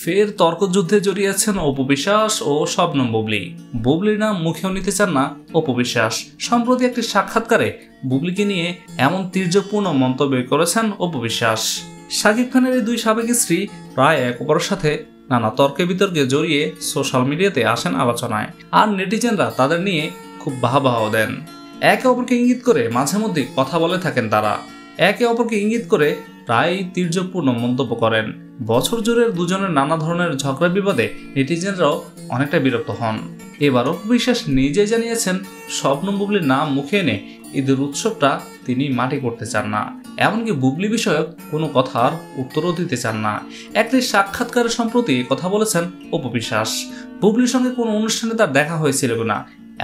ফের তর্কযুদ্ধে জড়িয়েছেন অপু বিশ্বাস ও শবনম বুবলি। বুবলির নাম মুখেও নিতে চান না অপু বিশ্বাস। সম্প্রতি একটি সাক্ষাৎকারে বুবলিকে নিয়ে এমন তীর্যপূর্ণ মন্তব্য করেছেন অপু বিশ্বাস। শাকিব খানের এই দুই সাবেক স্ত্রী প্রায় এক অপরের সাথে নানা তর্কে বিতর্কে জড়িয়ে সোশ্যাল মিডিয়াতে আসেন আলোচনায়, আর নেটিজেনরা তাদের নিয়ে খুব বাহবাহ দেন। একে অপরকে ইঙ্গিত করে মাঝে মধ্যে কথা বলে থাকেন তারা, একে অপরকে ইঙ্গিত করে প্রায় তীর্যপূর্ণ মন্তব্য করেন। বছর জুড়ে দুজনের নানা ধরনের ঝগড়া বিবাদে নেটিজেনরাও অনেকটা বিরক্ত হন। এবার অপু বিশ্বাস নিজে জানিয়েছেন শবনম বুবলির নাম মুখে এনে ঈদের উৎসবটা তিনি মাটি করতে চান না, এমনকি বুবলি বিষয়ক কোনো কথার উত্তরও দিতে চান না। একটি সাক্ষাৎকারে সম্প্রতি কথা বলেছেন অপু বিশ্বাস। বুবলির সঙ্গে কোনো অনুষ্ঠানে তার দেখা হয়েছিল না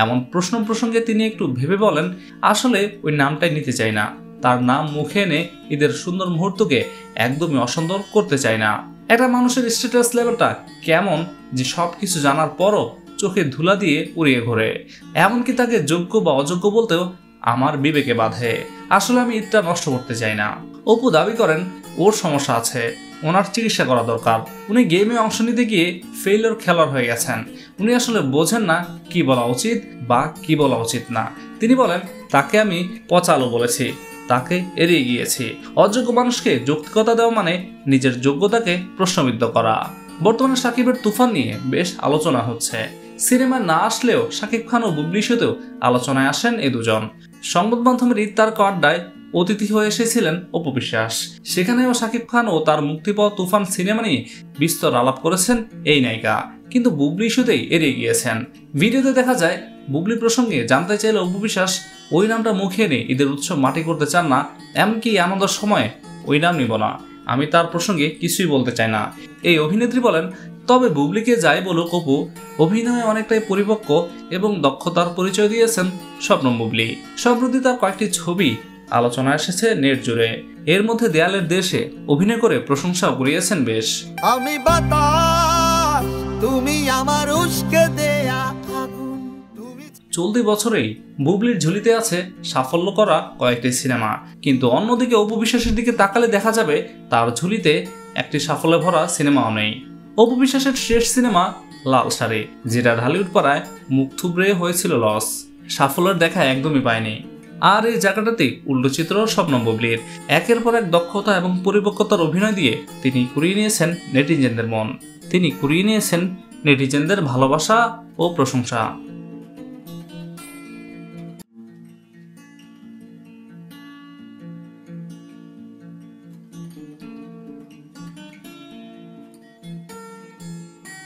এমন প্রশ্ন প্রসঙ্গে তিনি একটু ভেবে বলেন, আসলে ওই নামটাই নিতে চাই না। তার নাম মুখে এনে ঈদের সুন্দর মুহূর্তকে একদমই অসুন্দর করতে চাই না। একটা মানুষের স্ট্যাটাস লেভেলটা কেমন যে সবকিছু জানার পরও চোখে ধুলা দিয়ে উড়িয়ে ঘোরে, এমনকি তাকে যোগ্য বা অযোগ্য বলতেও আমার বিবেকে বাধে। আসলে আমি ঈদটা নষ্ট করতে চাই না। অপু দাবি করেন ওর সমস্যা আছে, ওনার চিকিৎসা করা দরকার। উনি গেমে অংশ নিতে গিয়ে ফেইলিওর খেলোয়াড় হয়ে গেছেন। উনি আসলে বোঝেন না কি বলা উচিত বা কি বলা উচিত না। তিনি বলেন, তাকে আমি পচা আলু বলেছি, তাকে এড়িয়ে গিয়েছি। অযোগ্য মানুষকে যৌক্তিকতা দেওয়া মানে নিজের যোগ্যতাকে প্রশ্নবিদ্ধ করা। বর্তমানে শাকিবের তুফান নিয়ে বেশ আলোচনা হচ্ছে। সিনেমায় না আসলেও শাকিব খান ও বুবলির সাথেও আলোচনায় আসেন এই দুজন। সংবাদ মাধ্যমের ইফতার আড্ডায় অতিথি হয়ে এসেছিলেন অপু বিশ্বাস। সেখানেও শাকিব খান ও তার মুক্তি পাওয়া তুফান সিনেমা নিয়ে বিস্তর আলাপ করেছেন এই নায়িকা, কিন্তু বুবলি ইস্যুতেই এড়িয়ে গিয়েছেন। ভিডিওতে দেখা যায় বুবলি প্রসঙ্গে জানতে চাইলে অপু বিশ্বাস ওই নামটা মুখে এনে ঈদের উৎসব মাটি করতে চান না, এমনকি আনন্দের সময় ওই নাম নিব না, আমি তার প্রসঙ্গে কিছুই বলতে চাই না। এই অভিনেত্রী বলেন, তবে বুবলিকে যাই বলুক অপু অভিনয়ে অনেকটাই পরিপক্ক এবং দক্ষতার পরিচয় দিয়েছেন শবনম বুবলি। সম্প্রতি তার কয়েকটি ছবি আলোচনায় এসেছে নেট জুড়ে। এর মধ্যে দেয়ালের দেশে অভিনয় করে প্রশংসাও কুড়িয়েছেন বেশ। আমি বাতাস, তুমি আমার উস্কে দেয়া আগুন। চলতি বছরেই বুবলির ঝুলিতে আছে সাফল্য করা কয়েকটি সিনেমা, কিন্তু অন্যদিকে অপু বিশ্বাসের দিকে তাকালে দেখা যাবে তার ঝুলিতে একটি সাফল্যে ভরা সিনেমাও নেই। অপু বিশ্বাসের শেষ সিনেমা লাল শাড়ি, যেটা ঢালিউড পাড়ায় মুখ থুবড়ে হয়েছিল লস, সাফল্যের দেখা একদমই পায়নি। আর এই জায়গাটাতেই উল্টো চিত্র শবনম বুবলির। একের পর এক দক্ষতা এবং পরিপক্কতার অভিনয় দিয়ে তিনি কুড়িয়ে নিয়েছেন নেটিজেনদের মন, তিনি কুড়িয়ে নিয়েছেন নেটিজেনদের ভালোবাসা ও প্রশংসা।